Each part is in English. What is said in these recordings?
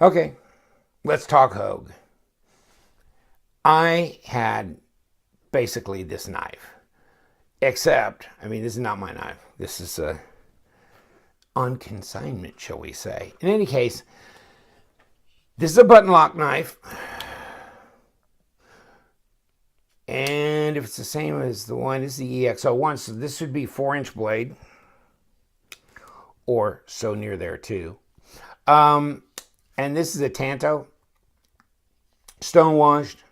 Okay, let's talk Hogue. I had basically this knife, except, I mean, this is not my knife. This is on consignment, shall we say. In any case, this is a button lock knife. And if it's the same as the one, this is the EX01, so this would be 4-inch blade, or so near there too. And this is a Tanto, stone washed,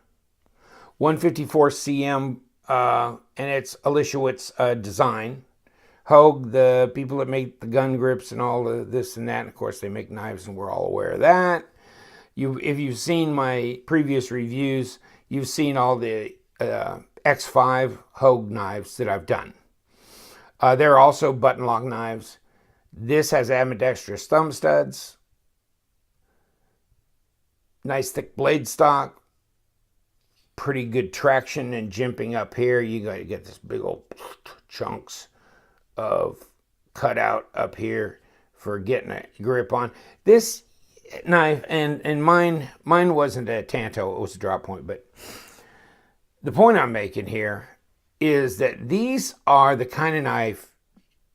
154 cm, and it's Alishewitz design. Hogue, the people that make the gun grips and all of this and that, and of course they make knives, and we're all aware of that. If you've seen my previous reviews, you've seen all the X5 Hogue knives that I've done. There are also button lock knives. This has ambidextrous thumb studs, nice thick blade stock, pretty good traction and jimping up here. You got to get this big old chunks of cutout up here for getting a grip on this knife. And mine wasn't a Tanto, it was a drop point. But the point I'm making here is that these are the kind of knife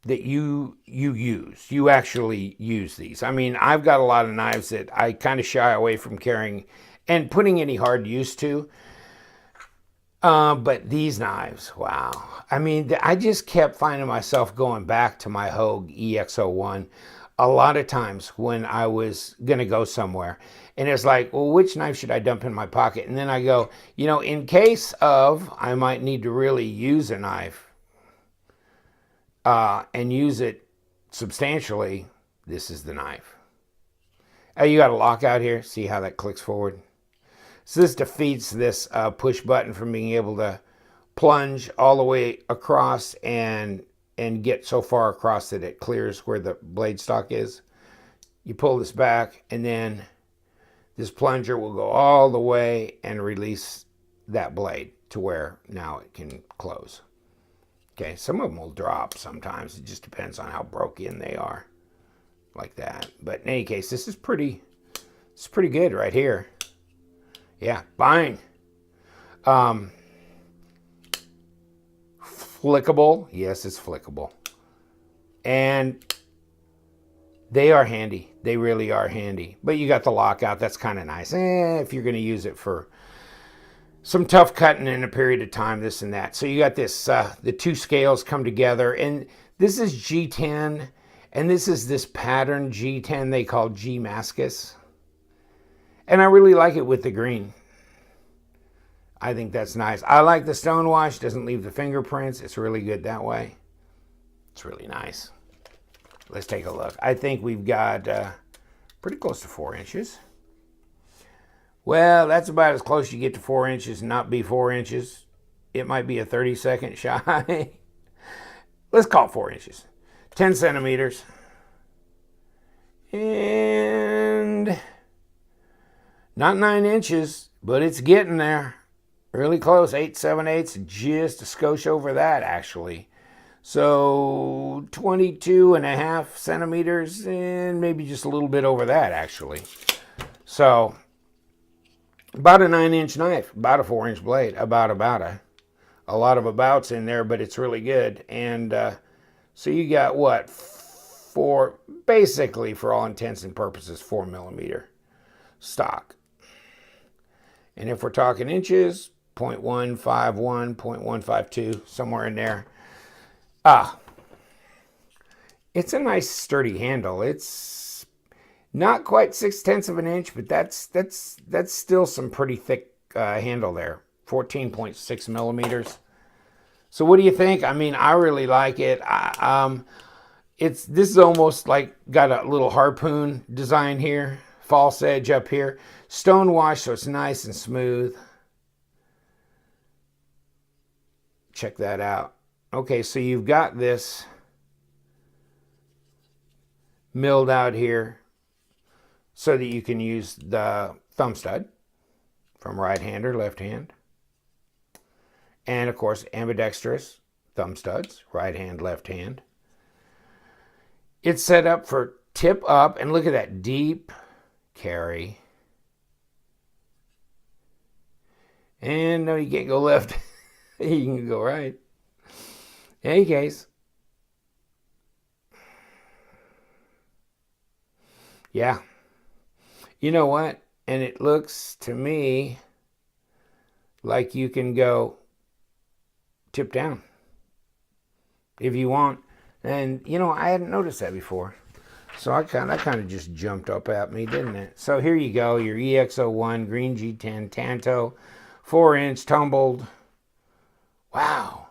that you use. You actually use these. I mean, I've got a lot of knives that I kind of shy away from carrying and putting any hard use to. But these knives, wow. I mean, I just kept finding myself going back to my Hogue EX01 a lot of times when I was going to go somewhere. And it's like, well, which knife should I dump in my pocket? And then I go, in case of I might need to really use a knife and use it substantially, this is the knife. You got a lockout here. See how that clicks forward? So this defeats this push button from being able to plunge all the way across and get so far across that it clears where the blade stock is. You pull this back, and then this plunger will go all the way and release that blade to where now it can close. Okay, some of them will drop sometimes. It just depends on how broke in they are, like that. But in any case, it's pretty good right here. Yeah, fine. Flickable. Yes, it's flickable. And they are handy. They really are handy. But you got the lockout. That's kind of nice. If you're going to use it for some tough cutting in a period of time, this and that. So you got this, the two scales come together. And this is G10. And this is this pattern G10 they call Gmascus. And I really like it with the green. I think that's nice. I like the stone wash. Doesn't leave the fingerprints. It's really good that way. It's really nice. Let's take a look. I think we've got pretty close to 4 inches. Well, that's about as close you get to 4 inches and not be 4 inches. It might be a 30-second shy. Let's call it 4 inches. 10 centimeters. And not 9 inches, but it's getting there. Really close, 8 7/8, just a skosh over that actually. So 22.5 centimeters and maybe just a little bit over that actually. So about a 9-inch knife, about a 4-inch blade, about a lot of abouts in there, but it's really good. And so you got what, basically for all intents and purposes, 4mm stock. And if we're talking inches, 0.151, 0.152, somewhere in there. It's a nice sturdy handle. It's not quite 6/10 of an inch, but that's still some pretty thick handle there. 14.6 millimeters. So what do you think? I mean, I really like it. This is almost like got a little harpoon design here, false edge up here, stone wash, so it's nice and smooth. Check that out. Okay, so you've got this milled out here so that you can use the thumb stud from right hand or left hand. And of course, ambidextrous thumb studs, right hand, left hand. It's set up for tip up, and look at that deep carry. And no, you can't go left. You can go right. In any case, yeah. You know what? And it looks to me like you can go tip down if you want. And, you know, I hadn't noticed that before. So that kind of just jumped up at me, didn't it? So here you go, your EX01 green G10 Tanto, 4-inch tumbled. Wow.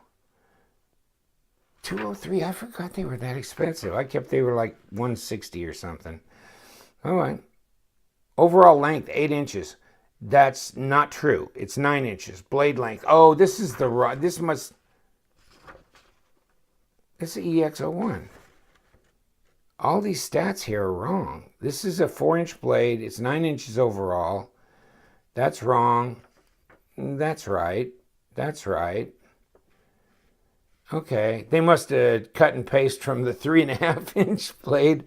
203, I forgot they were that expensive. I kept they were like 160 or something. All right. Overall length, 8 inches. That's not true. It's 9 inches. Blade length. Oh, this is the this is EX01. All these stats here are wrong. This is a 4-inch blade. It's 9 inches overall. That's wrong. That's right. That's right. Okay. They must have cut and paste from the 3.5-inch blade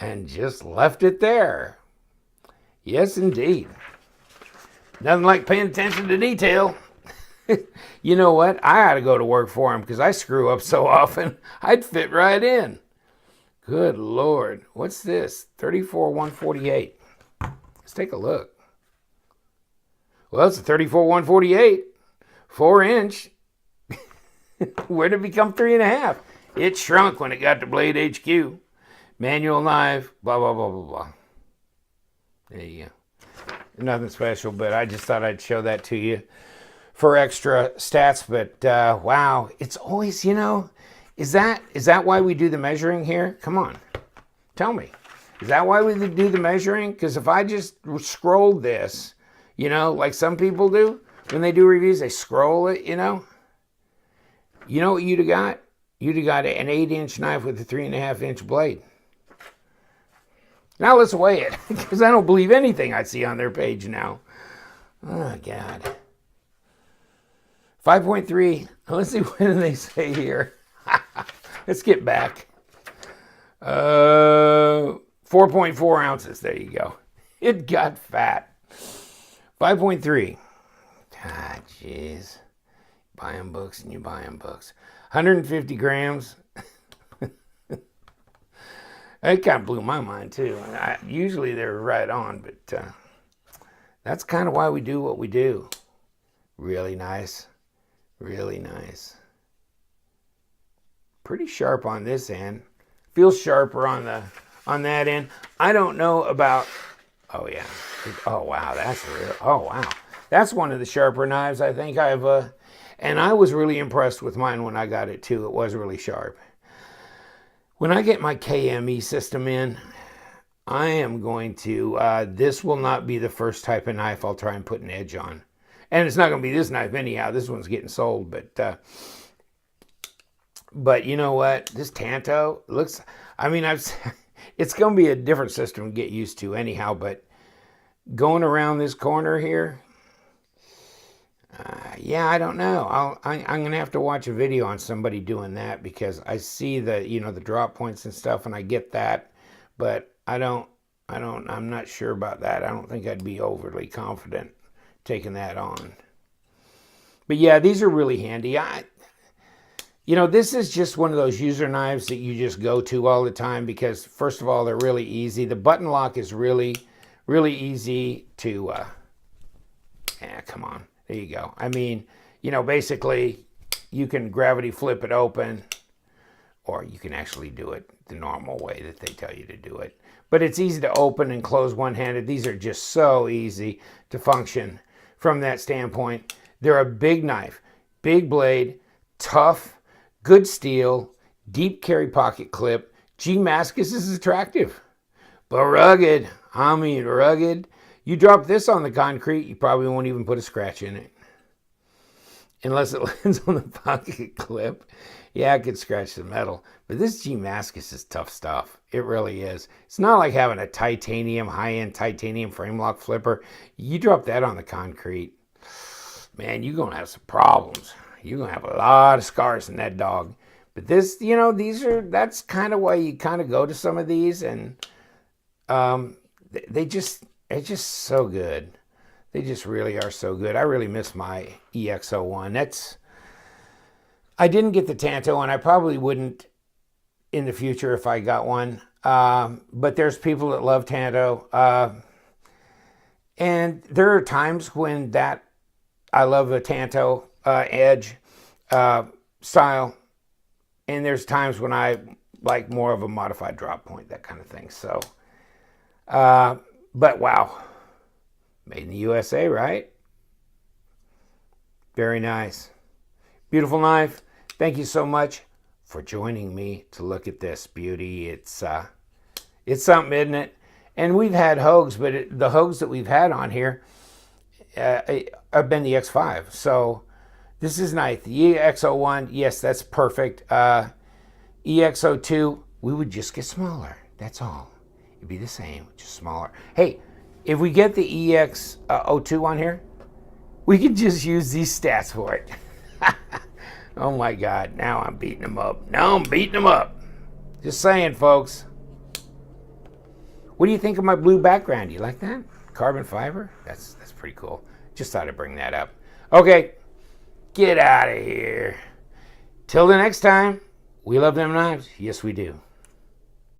and just left it there. Yes, indeed. Nothing like paying attention to detail. You know what? I ought to go to work for him because I screw up so often. I'd fit right in. Good Lord. What's this? 34-148. Let's take a look. Well, it's a 34-148. 4-inch. Where did it become 3.5? It shrunk when it got to Blade HQ. Manual knife. Blah, blah, blah, blah, blah. There you go. Nothing special, but I just thought I'd show that to you for extra stats. But wow, it's always, you know, is that why we do the measuring here? Come on, tell me. Is that why we do the measuring? Because if I just scrolled this, you know, like some people do when they do reviews, they scroll it, you know. You know what you'd have got? You'd have got an 8-inch knife with a 3.5-inch blade. Now let's weigh it, because I don't believe anything I see on their page now. Oh, God. 5.3. Let's see, what do they say here? Let's get back. 4.4 ounces. There you go. It got fat. 5.3. Ah, jeez. Buying books and you buying books. 150 grams. It kind of blew my mind, too. Usually they're right on, but that's kind of why we do what we do. Really nice. Really nice. Pretty sharp on this end. Feels sharper on that end. I don't know about... Oh, yeah. Oh, wow. That's real. Oh, wow. That's one of the sharper knives I think I've... And I was really impressed with mine when I got it, too. It was really sharp. When I get my KME system in, I am going to, this will not be the first type of knife I'll try and put an edge on. And it's not going to be this knife anyhow. This one's getting sold. But you know what? This Tanto looks, I mean, it's going to be a different system to get used to anyhow. But going around this corner here, yeah, I don't know. I'm going to have to watch a video on somebody doing that because I see the, you know, the drop points and stuff and I get that, but I'm not sure about that. I don't think I'd be overly confident taking that on. But yeah, these are really handy. You know, this is just one of those user knives that you just go to all the time because first of all, they're really easy. The button lock is really, really easy to, come on. There you go. I mean, you know, basically you can gravity flip it open or you can actually do it the normal way that they tell you to do it. But it's easy to open and close one-handed. These are just so easy to function from that standpoint. They're a big knife, big blade, tough, good steel, deep carry pocket clip. Gmascus is attractive, but rugged. I mean, rugged. You drop this on the concrete, you probably won't even put a scratch in it. Unless it lands on the pocket clip. Yeah, it could scratch the metal. But this Gmascus is tough stuff. It really is. It's not like having a titanium, high-end titanium frame lock flipper. You drop that on the concrete, man, you're going to have some problems. You're going to have a lot of scars in that dog. But this, you know, that's kind of why you kind of go to some of these. And it's just so good. They just really are so good. I really miss my EX01. I didn't get the Tanto, and I probably wouldn't in the future if I got one. But there's people that love Tanto. And there are times when I love a Tanto edge style. And there's times when I like more of a modified drop point, that kind of thing. So, but wow. Made in the USA, right? Very nice. Beautiful knife. Thank you so much for joining me to look at this beauty. It's something, isn't it? And we've had Hogues, but the Hogues that we've had on here have been the X5. So this is nice. The EX01, yes, that's perfect. EX02, we would just get smaller. That's all. It'd be the same, just smaller. Hey, if we get the EX02 on here, we can just use these stats for it. Oh my God, now I'm beating them up. Just saying, folks. What do you think of my blue background? You like that? Carbon fiber? That's pretty cool. Just thought I'd bring that up. Okay, get out of here. Till the next time, we love them knives. Yes, we do.